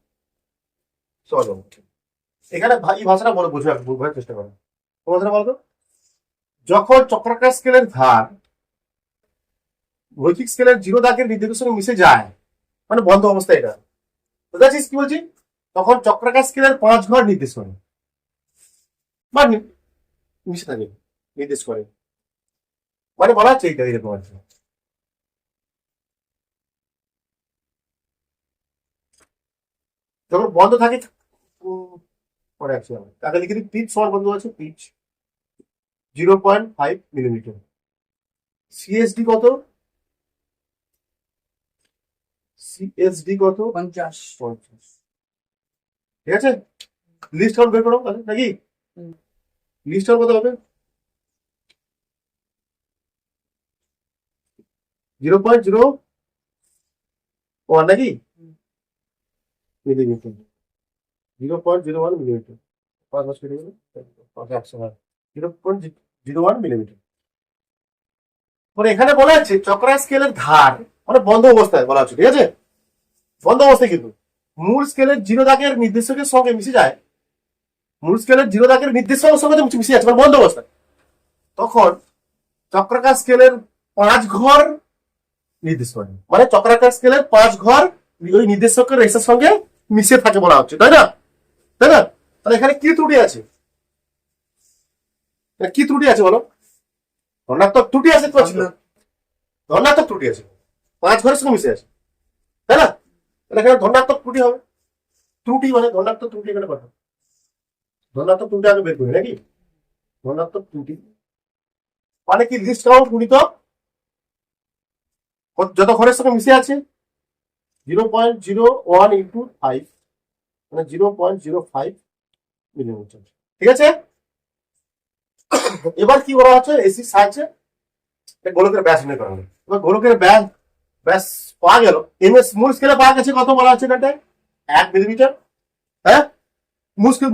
চলো এখানে এই ভাষাটা বলে বোঝার চেষ্টা করো। ভাষাটা বলতো, যখন চক্রাকার স্কেলের ধার রৈখিক স্কেলের 0 দাগের নির্দেশের সঙ্গে মিশে যায়, মানে বন্ধ অবস্থা, এটা বুঝতে পারছিস কি বলছি? তখন চক্রাকার স্কেলের 5 ঘর নির্দেশ করে বা মিশে থাকে, নির্দেশ করে, মানে বলা হচ্ছে এইটা এরকম আছে। যখন বন্ধ থাকে পরে আসছি আমরা, তাকে লিখে দিই পিচ সমান বন্ধ আছে, পিচ 0.5 মিলিমিটার। সিএসডি কত? সিএসডি কত? 50। ঠিক আছে, লিস্ট কাউন্ট বের করো তাহলে নাকি? লিস্ট কাউন্ট কত হবে? 0.01 নাকি মিলিমিটার, 0.01 মিলিমিটার, 5 কেটে গেল 0.01 মিলিমিটার। মানে এখানে বলা আছে চক্রাকার স্কেলের ধার মানে বন্ধ অবস্থায় বলা হচ্ছে, ঠিক আছে? বন্ধ অবস্থায় কিন্তু মূল স্কেলের 0 দাগের নির্দেশকের সঙ্গে মিশে যায়, মূল স্কেলের 0 দাগের নির্দেশকের সঙ্গে মিশে যাচ্ছে মানে বন্ধ অবস্থায়, তখন চক্রাকার স্কেলের 5 ঘর নির্দেশ করে, মানে চক্রাকার স্কেলের 5 ঘর ওই নির্দেশকের রেসের সঙ্গে মিশে থাকে বলা হচ্ছে, তাই না? তাই না? তাহলে এখানে কি ত্রুটি আছে? কি ত্রুটি আছে বলো? ধনাত্মক ত্রুটি আছে, ধনাত্মক ত্রুটি আছে, 5 ঘরের সঙ্গে মিশে আছে, তাই না? তাহলে এখানে ধনাত্মক ত্রুটি হবে। ত্রুটি মানে ধনাত্মক ত্রুটি, এখানে কথা ধনাত্মক ত্রুটি আগে বের করি নাকি? ধনাত্মক ত্রুটি মানে কি? লিস্ট কাউন্ট গুণিত যত ঘরের সঙ্গে মিশে আছে 0.01 ইন্টু 5 মানে 0.05 মিলিমিটার। ঠিক আছে, এবার কি বলা হচ্ছে? এসি সাহায্যে গোলকের ব্যাস নির্ণয় করা হলো। এবার গোলকের ব্যাস পাওয়া গেল, এমএস মূল স্কেলে পাওয়া গেছে কত বলা হচ্ছে এখানটায়? 1 মিলিমিটার। হ্যাঁ, মূল স্কেল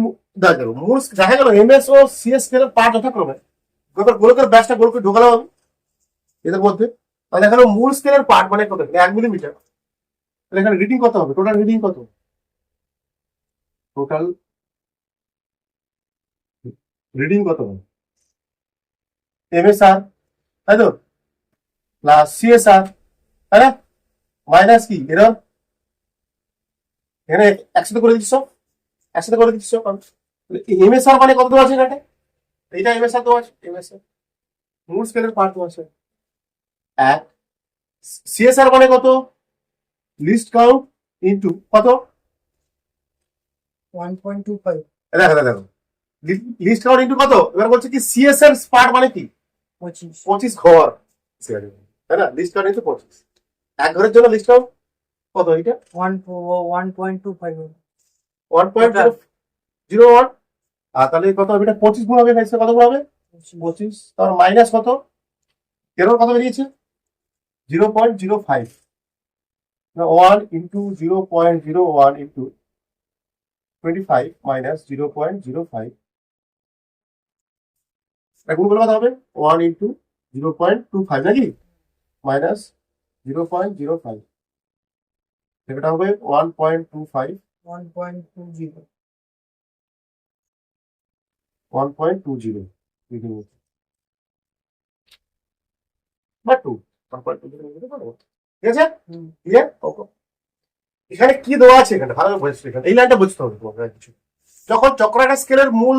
দেখা গেল এমএস ও সিএস স্কেলের পার্ট যথাক্রমে। এবার গোলকের ব্যাসটা গোলকে ঢোকালাম আমি এদের মধ্যে, তাহলে এখানে মূল স্কেলের পার্ট মানে কত? 1 মিলিমিটার। তাহলে এখানে রিডিং কত হবে? টোটাল রিডিং কত? টোটাল রিডিং কত হবে? এমএসআর, তাই তো, প্লাস সিএসআর, তাই না, মাইনাস কি এরর, এখানে একসাথে করে দিচ্ছ, একসাথে করে দিচ্ছ। এমএসআর মানে কত দেওয়া আছে এখানে, এইটা এমএসআর দেওয়া আছে, এমএসআর মূল স্কেলের পার্ট দেওয়া আছে এক। সিএসআর মানে কত, লিস্ট কাউন্ট ইনটু কত, 1.25 দেখো দেখো দেখো, লিস্ট কাউন্ট ইনটু কত, এবার বলছে কি সিএসআর পার্ট মানে কি 25 25 ঘর, তাই না, লিস্ট কাউন্ট ইনটু 25, এক ঘরের জন্য লিস্ট কাউন্ট কত, এইটা 1.25 1.001, আর তাহলে কত হবে, এটা 25 গুণ হবে, কত গুণ হবে 25, তার মাইনাস কত, এরর কত বেরিয়েছে 0.05, 1 ইন্টু 0.01 ইন্টু 25 মাইনাস 0.05, এখন বলে কত হবে 1 ইন্টু 0.25 নাকি, মাইনাস 0.05, এটা হবে 1.25, 1.20 1.20 বা 2, 1.20 ঠিক আছে, ক্লিয়ার। এখানে কি দেওয়া আছে, এখানে ভালো করে বুঝতে, এখানে এই লাইনটা বুঝতে হবে তোমাকে কিছু। যখন চক্রাকার স্কেলের মূল,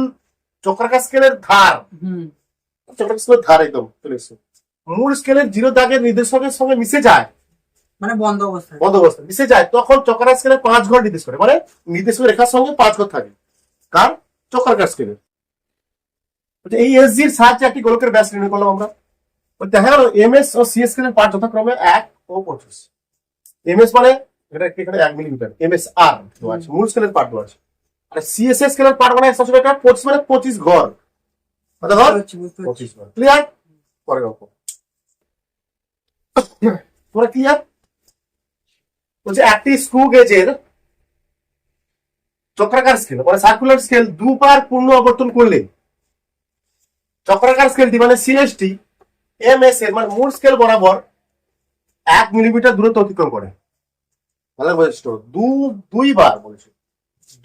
চক্রাকার স্কেলের ধার, চক্রাকার স্কেলের ধার একদম চলে এসছে, মূল স্কেলের 0 দাগের নির্দেশকের সঙ্গে মিশে যায়, মানে বন্ধ অবস্থায় মিশে যায়, তখন চক্রাকার স্কেলের 5 ঘর নির্দেশ করে, মানে নির্দেশক রেখার সঙ্গে 5 ঘর থাকে, কার চক্রাকার স্কেলের। এই এসজি এর সাহায্যে একটি গোলকের ব্যাস নির্ণয় করলাম আমরা। দেখা গেল এমএস ও সিএস স্কেলের পার্ট যথাক্রমে 1 ও 25। এমএস মানে এটা এখানে 1 মিলিমিটার, এমএসআর দেওয়া আছে, মূল স্কেলের পার্ট দেওয়া আছে, আর সিএসএস স্কেলের পার্ট মানে 25 মানে 25 ঘর, কত ঘর 25 ঘর, ক্লিয়ার। পরের অঙ্ক তোমরা ক্লিয়ার, বলছে একটি স্ক্রু গেজের চক্রাকার স্কেল মানে সার্কুলার স্কেল দুবার পূর্ণ আবর্তন করলে চক্রাকার স্কেলটি মানে সিএসটি এমএস এর মানে মূল স্কেল বরাবর 1 মিলিমিটার দূরত্ব অতিক্রম করে। তাহলে বলছো দুইবার, বলছে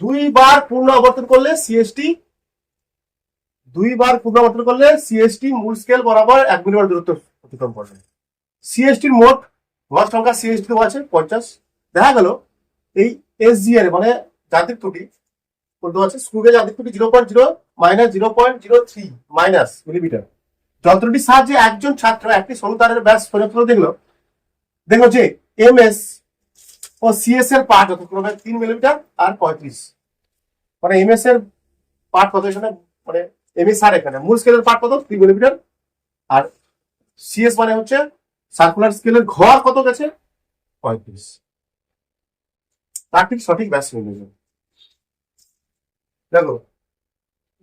দুইবার পূর্ণ আবর্তন করলে সিএসটি, দুইবার পূর্ণ আবর্তন করলে সিএসটি মূল স্কেল বরাবর 1 মিলিমিটার দূরত্ব অতিক্রম করবে। সিএসটির মোট ঘর সংখ্যা সিএসটি দেওয়া আছে 50। দেখা গেল এই এসজি এর মানে যান্ত্রিক ত্রুটি দেওয়া আছে, স্ক্রু গেজ যান্ত্রিক ত্রুটি 0.0 মাইনাস 0.03 মাইনাস মিলিমিটার। যন্ত্রটির সাহায্যে একজন ছাত্র একটি সরু তারের ব্যাস পরিমাপ করে দেখলো যে এমএস ও সিএস এর পার্ট যথাক্রমে 3 মিলিমিটার আর 35, মানে এমএস এর পার্ট কত এখানে, মানে এমএস আর এখানে মূল স্কেলের পার্ট কত 3 মিলিমিটার, আর সিএস মানে হচ্ছে সার্কুলার স্কেলের ঘর কত গেছে 35, তার ঠিক সঠিক ব্যাস নির্ণয়। দেখো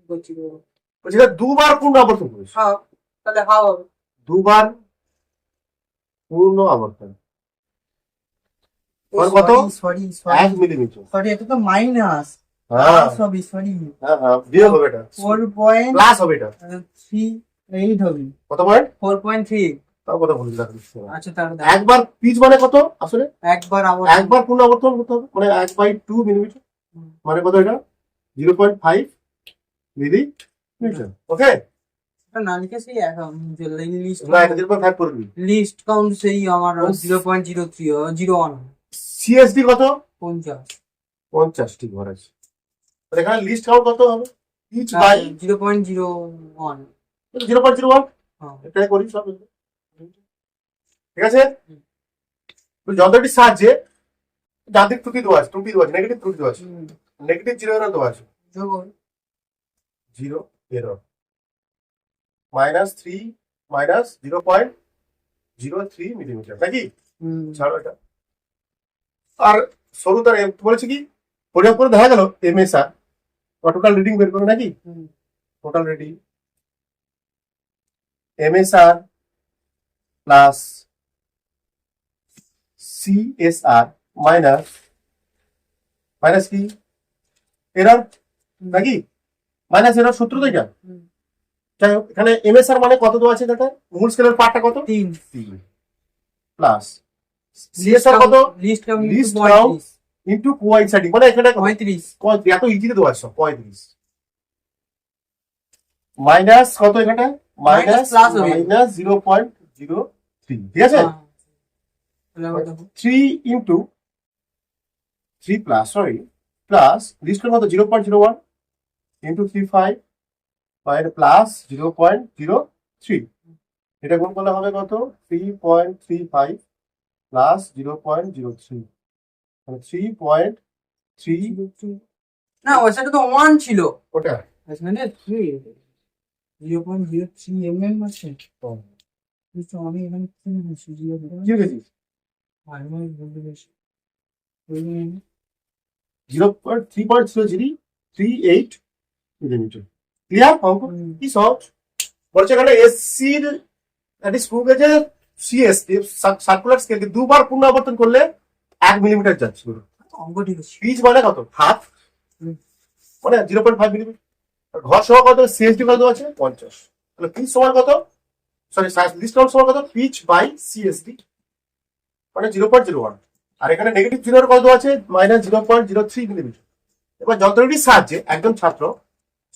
বলছি দুবার পূর্ণ আবর্তন করেছে, তাহলে হাও হবে দুবার পূর্ণ আবর্তন কত, সরি 1 মিলিমিটার, সরি এটা তো মাইনাস, হ্যাঁ সবই সরি হ্যাঁ বিয়োগ হবে, এটা 4.38 প্লাস হবে, এটা হবে, কত পয়েন্ট 4.3। তাও কথা বলছি দেখো, আচ্ছা তাহলে একবার পিচ মানে কত আসলে, একবার একবার পূর্ণ আবর্তন করতে হবে, মানে 1/2 মিলিমিটার, মানে কত এটা 0.5 মিলিমিটার। ওকে, না লিখে সেই লিস্ট না এটা 0.5 করবি, লিস্ট কাউন্ট সেই আমার 0.03 সিএসডি কত 50 50 ঠিক ঘর আছে, তো এখানে লিস্ট কাউন্ট কত হবে পিচ বাই 0.01 0.01, হ্যাঁ এটাই করি সব, ঠিক আছে। যন্ত্রটির সাহায্যে যান্ত্রিক ত্রুটি দেওয়া আছে, নেগেটিভ ত্রুটি দেওয়া আছে, নেগেটিভ 0 এরর দেওয়া আছে, যোগ 0 এরর মাইনাস 3 মাইনাস 0.03 মিলিমিটার নাকি, ছাড়ো এটা। আর সরু তার বলেছে কি পরিমাপ করে দেখা গেল এমএসআর টোটাল রিডিং বের করে নাকি, total reading MSR plus CSR minus minus কি এরর নাকি, মাইনাস এরর সূত্র তো এটা। যাই হোক এখানে এমএসআর মানে কত দেওয়া আছে, এটা মূল স্কেলের পার্টটা কত 3 প্লাস সিএসআর কত least least count count into coinciding, মানে এখানে 35 এত ইজিতে দেওয়া আছে 35 মাইনাস কত এখানে মাইনাস plus হবে। মাইনাস 0.03 ঠিক আছে হ্যাঁ। তাহলে আবার দেখো। 3 into 3 plus sorry plus least করবো তো 0.01 ইন্টু 35 বাইরে প্লাস 0.03 এটা গুণ করলে হবে কত 3.35 প্লাস 0.03 মানে 3.3 না ওই সাইডে তো 1 ছিল। ওটা এখানে 3 0.03 mm আছে। তো আমি এখানে কি লিখেছি কি লিখেছিস 0.3.038 মিলিমিটার ক্লিয়ার অঙ্ক কি সহজ বলছে এখানে এসসির একটা স্ক্রু গেজের সিএস সার্কুলার স্কেলকে দুবার পুনরাবর্তন করলে 1 মিলিমিটার যাচ্ছে অঙ্ক ঠিক আছে। পিচ মানে কত হাফ হুম। মানে 0.5 মিলিমিটার ঘর সমান কত সিএসডি কত আছে 50 তাহলে পিচ সমান কত সরি লিস্ট কাউন্ট সমান কত পিচ বাই সিএসডি মানে 0.01 আর এখানে নেগেটিভ জিরোর কত আছে মাইনাস 0.03 মিলিমিটার এবার যন্ত্রটির সাহায্যে একজন ছাত্র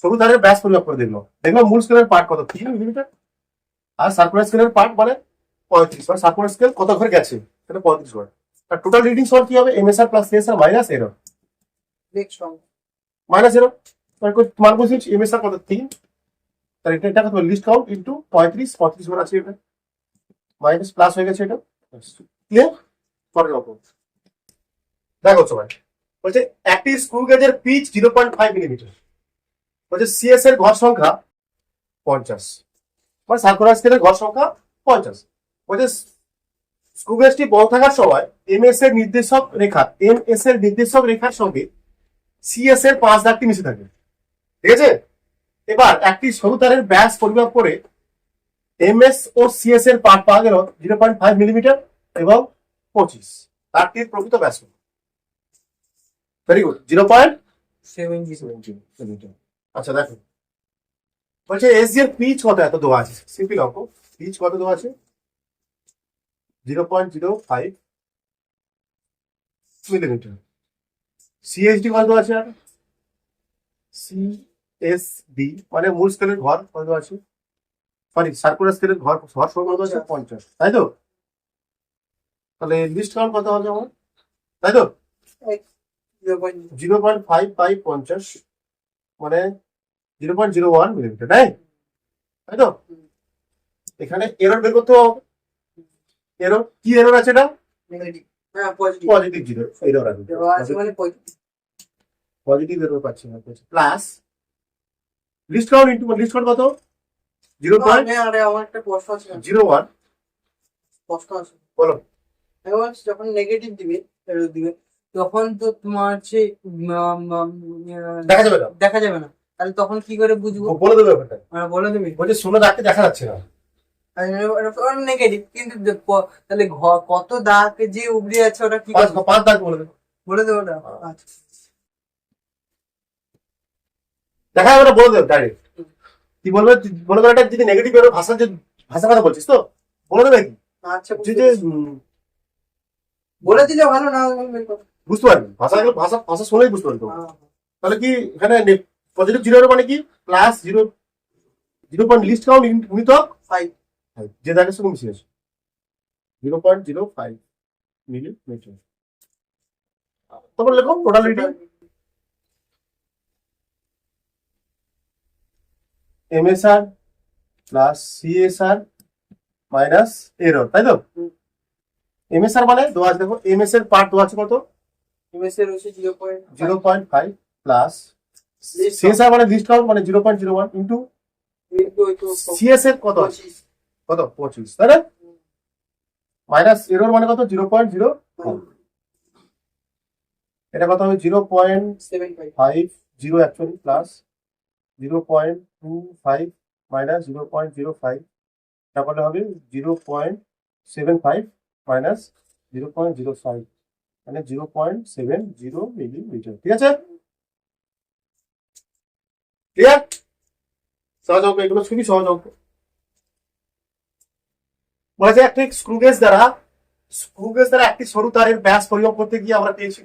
সরু তারের ব্যাস পরিমাপ করে দেখলো মূল স্কেলের পার্ট কত 3 মিলিমিটার আর সার্কুলার স্কেলের পার্ট মানে 35 মানে সার্কুলার স্কেল কত ঘর গেছে সেটা 35 ঘর আর টোটাল রিডিং সমান কি হবে MSR plus CSR minus error next অঙ্ক। মাইনাস এরর মান বসিয়েছি এমএসআর কত 3 তার এটা কত লিস্ট কাউন্ট ইনটু 35 ঘর আছে এটা মাইনাস প্লাস হয়ে গেছে এটা ক্লিয়ার পরের অঙ্ক দেখো সবাই বলছে একটি স্ক্রু গেজের পিচ 0.5 মিলিমিটার বলছে সিএস এর ঘর সংখ্যা 50 মানে সার্কুলার স্কেলের ঘর সংখ্যা 50 বলছে স্ক্রু গেজটি বন্ধ থাকার সময় এমএস এর নির্দেশক রেখার সঙ্গে সিএস এর 5 দাগটি মিশে থাকে ঠিক আছে এবার একটি সরু তারের ব্যাস পরিমাপ করে এমএস ও সিএস এর পার্ট পাওয়া গেল 0.5 মিলিমিটার এবং 25 তারটির প্রকৃত ব্যাস ভেরি গুড 0.70 আচ্ছা দেখো বলছে এসজি এর পিচ কত এত দেওয়া আছে সিম্পল অঙ্ক পিচ কত দেওয়া আছে 0.05 মিলিমিটার সিএসডি কত দেওয়া আছে আর সিএসডি মানে মূল স্কেলের ঘর কত দেওয়া আছে সরি সার্কুলার স্কেলের ঘর সমান কত আছে 50 তাই তো তাহলে লিস্ট কাউন্ট কত হবে আমার তাই তো 0.5 বাই 50 মানে 0.01 মিলিমিটার তাই তো এখানে এরর বের করতে হবে এরর কি এরর আছে এটা নেগেটিভ হ্যাঁ পজিটিভ পজিটিভ জিরো এরর আছে আছে মানে পজিটিভ পজিটিভ এরর পাচ্ছি না plus list count into list count কত আরে আমার একটা প্রশ্ন আছে 0.01 প্রশ্ন আছে বলো এবার যখন নেগেটিভ দিবে এরর দিবে তখন তো তোমার হচ্ছে দেখা যাবে না দেখা যাবে না তাহলে তখন কি করে বুঝবো বলে দেবে ব্যাপারটা বলে দেবে বলছে শূন্য দাগকে দেখা যাচ্ছে না নেগেটিভ কিন্তু তাহলে কত দাগ যে উবড়ে আছে ওটা কি পাঁচ পাঁচ দাগ বলে দেবে বলে দেবো ওটা আচ্ছা দেখা যাবে না বলে দেবে ডাইরেক্ট কি বলবে বলে দেবে এটা যদি নেগেটিভ এরর ভাষা কথা বলছিস তো বলে দেবে কি আচ্ছা যে বলে দিলে ভালো না বুঝতে পারবি ভাষা ভাষা শুনেই বুঝতে পারবি তাহলে কি এখানে পজিটিভ জিরো মানে কি প্লাস 0 লিস্ট কাউন্ট গুণিতক 5 যে দাগের সঙ্গে মিশে গেছে 0.05 মিলিমিটার তারপর লেখো total reading MSR plus CSR minus error তাই তো এমএসআর মানে দেওয়া আছে দেখো এমএস এর পার্ট দেওয়া আছে কত এমএস এর হচ্ছে 0.5 প্লাস সিএসআর মানে লিস্ট কাউন্ট মানে 0.01 ইনটু সিএস এর কত আছে কত 25 তাই না মাইনাস এরর মানে কত 0.0 এটা কত হবে 0.50 অ্যাকচুয়ালি প্লাস 0.25 মাইনাস 0.05 তারপরে হবে 0.75 মাইনাস 0.05 মানে 0.70 মিলিমিটার ঠিক আছে ক্লিয়ার সহজ অঙ্ক এগুলো খুবই সহজ অঙ্ক বলা যায় একটা স্ক্রু গেজ দ্বারা একটি সরু তারের ব্যাস পরিমাপ করতে গিয়ে আমরা পেয়েছি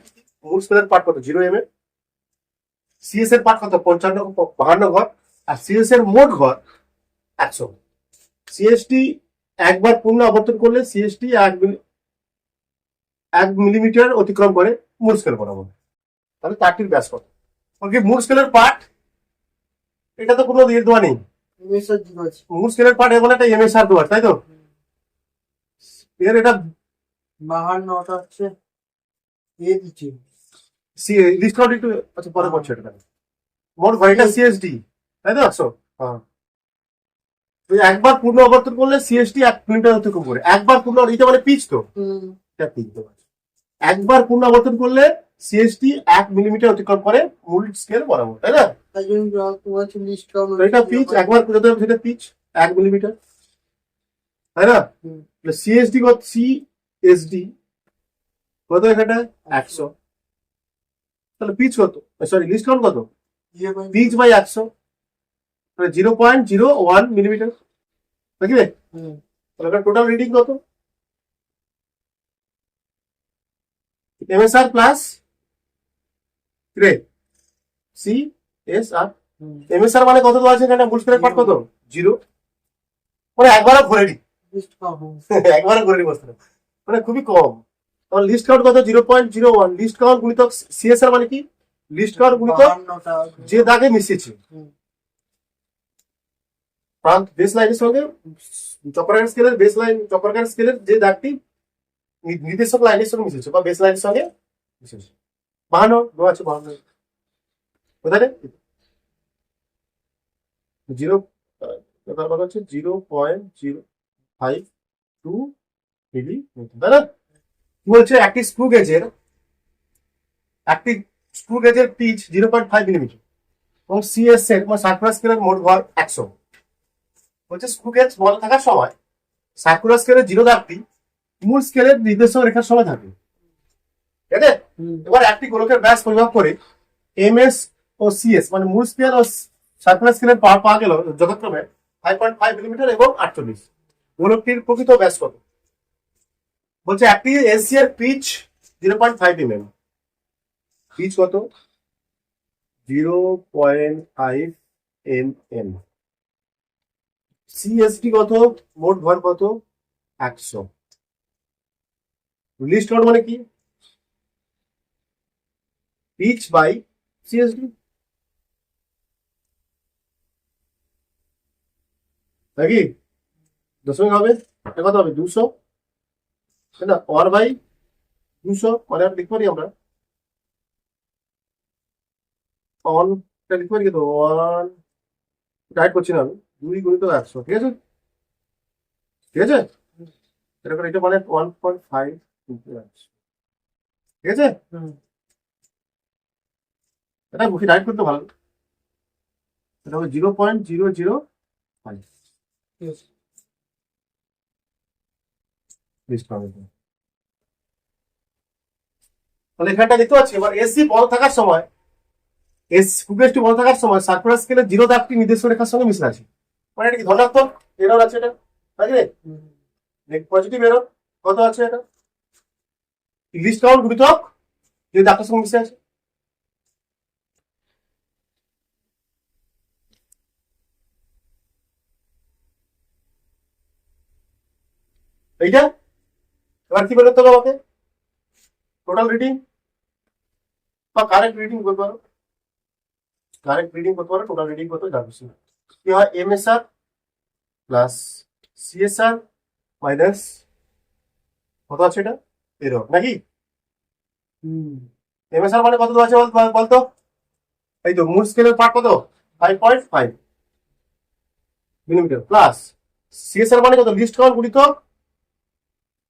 মূল স্কেলের পার্ট কত 0 mm সিএস এর পার্ট কত 52 ঘর আর সিএস এর মোট ঘর 100 সিএসটি একবার পূর্ণ আবর্তন করলে সিএসটি 1 মিলিমিটার অতিক্রম করে মূল স্কেল বরাবর। তাহলে তারটির ব্যাস কত? ওকে, মূল স্কেলের পার্ট এটা তো কোনো দিয়ে দেওয়া নেই। এমএসআর জিরো আছে। মূল স্কেলের পার্ট এর মানে একটা এমএসআর দেওয়া আছে, তাই তো? এর এটা 52টা হচ্ছে এ দিচ্ছি। লিস্ট আউট একটু, আচ্ছা পরে করছে এটা। মোট ভয়টা সিএসডি, তাই তো? 100। হ্যাঁ, তো একবার পূর্ণ আবর্তন করলে সিএসটি 1 মিলিমিটার অতিক্রম করে। একবার পূর্ণ, এটা মানে পিচ তো, এটা পিচ দেওয়া আছে। একবার পূর্ণ আবর্তন করলে সিএসটি 1 মিলিমিটার অতিক্রম করে মূল স্কেল বরাবর, তাই না? তাই জন্য তোমার হচ্ছে লিস্ট কাউন্ট তো এটা পিচ, একবার যদি সেটা পিচ 1 মিলিমিটার, তাই না? সিএসডি কত? সিএসডি কত এখানটা? 100। তাহলে পিচ কত? সরি, লিস্ট কাউন্ট কত? পিচ বাই 100, তাহলে 0.01 মিলিমিটার, নাকি রে? তাহলে টোটাল রিডিং কত? এমএসআর প্লাস রে সি এস আর। এমএসআর মানে কত দেওয়া আছে এখানে? মূল স্কেলের পার্ট কত? 0। মানে একবারও ঘুরে নি, লিস্ট কাউন্ট একবারও ঘুরে নি বসতে, মানে খুবই কম। তখন লিস্ট কাউন্ট কত? 0.01। লিস্ট কাউন্ট গুণিতক সিএসআর মানে কি? লিস্ট কাউন্ট গুণিতক 52টা যে দাগে মিশিয়েছে প্রান্ত বেস লাইনের সঙ্গে চক্রাকার স্কেলের বেস লাইন, চক্রাকার স্কেলের যে দাগটি নির্দেশক লাইনের সঙ্গে মিশেছে বা বেস লাইনের সঙ্গে মিশেছে। 52 দেওয়া আছে, 52 কোথায়? 0 হচ্ছে 0.052 মিলিমিটার, তাই না? কি বলছে? একটি স্ক্রু গেজের পিচ 0.5 মিলিমিটার এবং সিএস এর সার্কুলার স্কেলের মোট ভর 100। বলছে স্ক্রু গেজ বল থাকার সময় সার্কুলার স্কেলের 0 দাগটি মূল স্কেলের নির্দেশক রেখার সময় থাকে, ঠিক আছে? এবার একটি গোলকের ব্যাস পরিমাপ করে এমএস ও সিএস মানে মূল স্কেল ও সার্কুলার স্কেলের পাওয়া গেল যথাক্রমে 5.5 মিলিমিটার এবং 48। গোলকটির প্রকৃত ব্যাস কত? বলছে একটি এসি এর পিচ 0.5 mm, পিচ কত? 0.5 mm। সিএসটি কত? মোট ভর কত? 100। লিস্ট কাউন্ট মানে কি? পিচ বাই সিএসডি, নাকি? দশমিক হবে, এটা কত হবে? 200, তাই না? ওয়ার বাই 200 মানে লিখতে পারি আমরা অন, এটা লিখতে পারি কিন্তু 1 টাইপ করছি না আমি, 2 গুণিত 100, ঠিক আছে? ঠিক আছে, এটা করে, এটা মানে 1.5 ইন্টু 100, ঠিক আছে? এটা মুখে টাইপ করতে ভালো, এটা হবে 0.005 লিস্ট পাবে। তাহলে এখানটা দেখতে পাচ্ছি এবার এসি বল থাকার সময়, ফুকেসটি বল থাকার সময় সার্কুলার স্কেলের 0 দাগটি নির্দেশক রেখার সঙ্গে মিশে আছে, মানে এটা কি ধনাত্মক এরর আছে? এটা আছে পজিটিভ এরর কত আছে? এটা লিস্ট কাউন্ট গুণিতক যে দাগটার সঙ্গে মিশে আছে। এইটা এবার কি বেরোতে হবে আমাকে? টোটাল রিডিং বা কারেক্ট রিডিং বলতে পারো, কারেক্ট রিডিং করতে পারো, টোটাল রিডিং করতে যাবে কি হয়? এমএসআর প্লাস সিএসআর মাইনাস কত আছে? এটা এরর, নাকি? এমএসআর মানে কত দেওয়া আছে বলতো? এই তো মূল স্কেলের পার্ট কত? 5.5 মিলিমিটার প্লাস সিএসআর মানে কত? লিস্ট কাউন্ট গুণিতক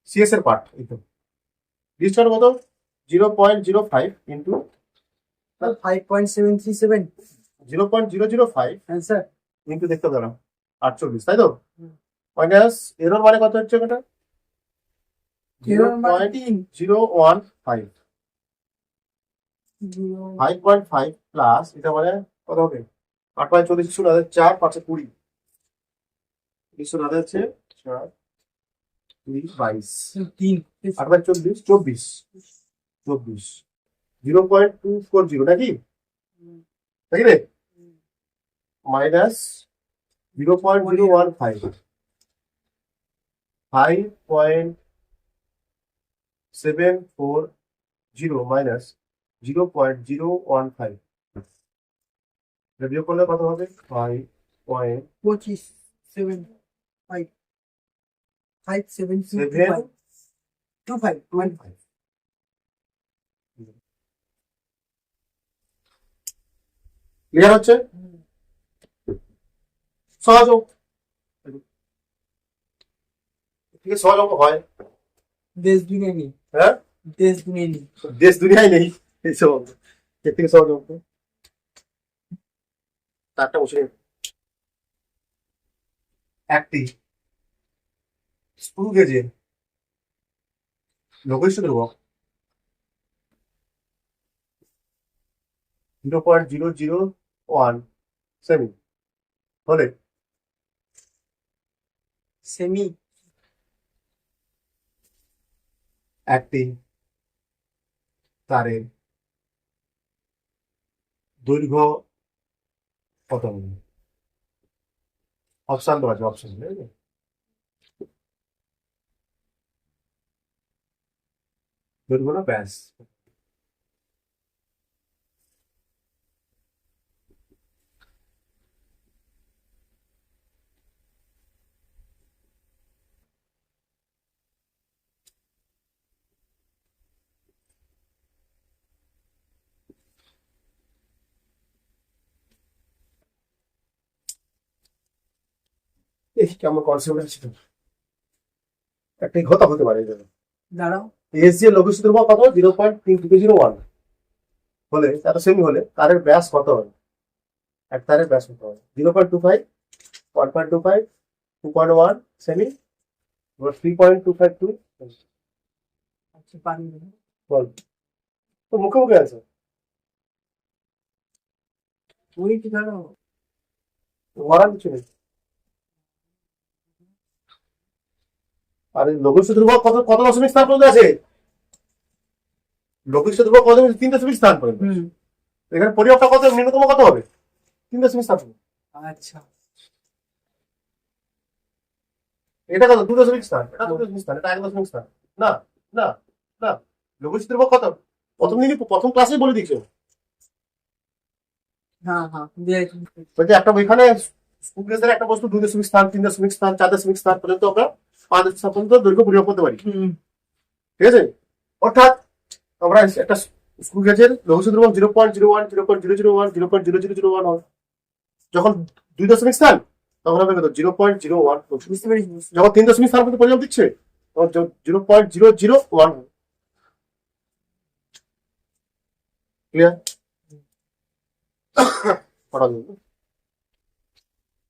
সিএস এর পার্ট, এই তো লিস্ট কাউন্ট কত? 0.05 ইন্টু 5.737 0.005 অ্যান্সার ইন্টু দেখতে দাঁড়াও 48, তাই তো? মাইনাস এরর মানে কত হচ্ছে এটা? 0.015 5.5 প্লাস এটা মানে কত হবে? 8/40 4 5 20 20 হচ্ছে 4 2 22 8/40 24 0.240, নাকি? রে মাইনাস 0.015 5.740 মাইনাস 0.015 বিয়োগ করলে কত হবে? 25.7 ক্লিয়ার হচ্ছে? সহজ অঙ্ক। থেকে সহজ অঙ্ক হয়। দেশ দুনিয়া নেই, হ্যাঁ, দেশ দুনিয়া নেই। দেশ দুনিয়ায় নেই এইসব অঙ্ক। এর থেকে সহজ অঙ্ক তারটা বসে একটি স্ক্রু গেজের লঘিষ্ঠ ধ্রুবক 0.001 সেমি হলে সেমি একটি তারের দৈর্ঘ্য কত হবে? অপশন দেওয়া আছে, অপশন দৈর্ঘ্য না ব্যাস? এই কেমন কনসেপ্ট আছে? একটা ঘটা হতে পারে। দাঁড়াও, এস এর লঘিষ্ঠ ধ্রুবক কত? 0.3201 হলে এত সেমি হলে তারের ব্যাস কত হবে? এক তারের ব্যাস কত হবে? 0.25, 1.25, 2.1 সেমি, 3.252। আচ্ছা পারি না। বল তো, মুখে মুখে আছে। ওই কি দাঁড়াও, মারার কিছু নেই। আর এই লঘিষ্ঠ ধ্রুবক কত কত দশমিক স্থান পর্যন্ত আছে? লঘিষ্ঠ ধ্রুবক কত? 3 দশমিক স্থান পর্যন্ত। এখানে পরিমাপটা কত? ন্যূনতম কত হবে? 3 দশমিক স্থান পর্যন্ত। আচ্ছা এটা কত? 2 দশমিক স্থান, এটা 2 দশমিক স্থান, এটা 1 দশমিক স্থান। না না না, লঘিষ্ঠ ধ্রুবক কত? প্রথম দিনই প্রথম ক্লাসেই বলে দিয়েছে। হ্যাঁ হ্যাঁ দিয়েছি। বলছে একটা এখানে স্ক্রু গেজের একটা বস্তু 2 দশমিক স্থান, 3 দশমিক স্থান, 4 দশমিক স্থান পর্যন্ত আমরা 5 দশমিক স্থান পর্যন্ত দৈর্ঘ্য পরিমাপ করতে পারি। ঠিক আছে? অর্থাৎ আমরা একটা স্ক্রু গেজের লঘিষ্ঠ ধ্রুবক 0.01, 0.001, 0.0001 হবে। যখন 2 দশমিক স্থান তখন হবে কত? 0.01। বুঝতে পেরেছি। যখন 3 দশমিক স্থান পর্যন্ত পরিমাপ দিচ্ছে তখন 0.001 হবে। ক্লিয়ার?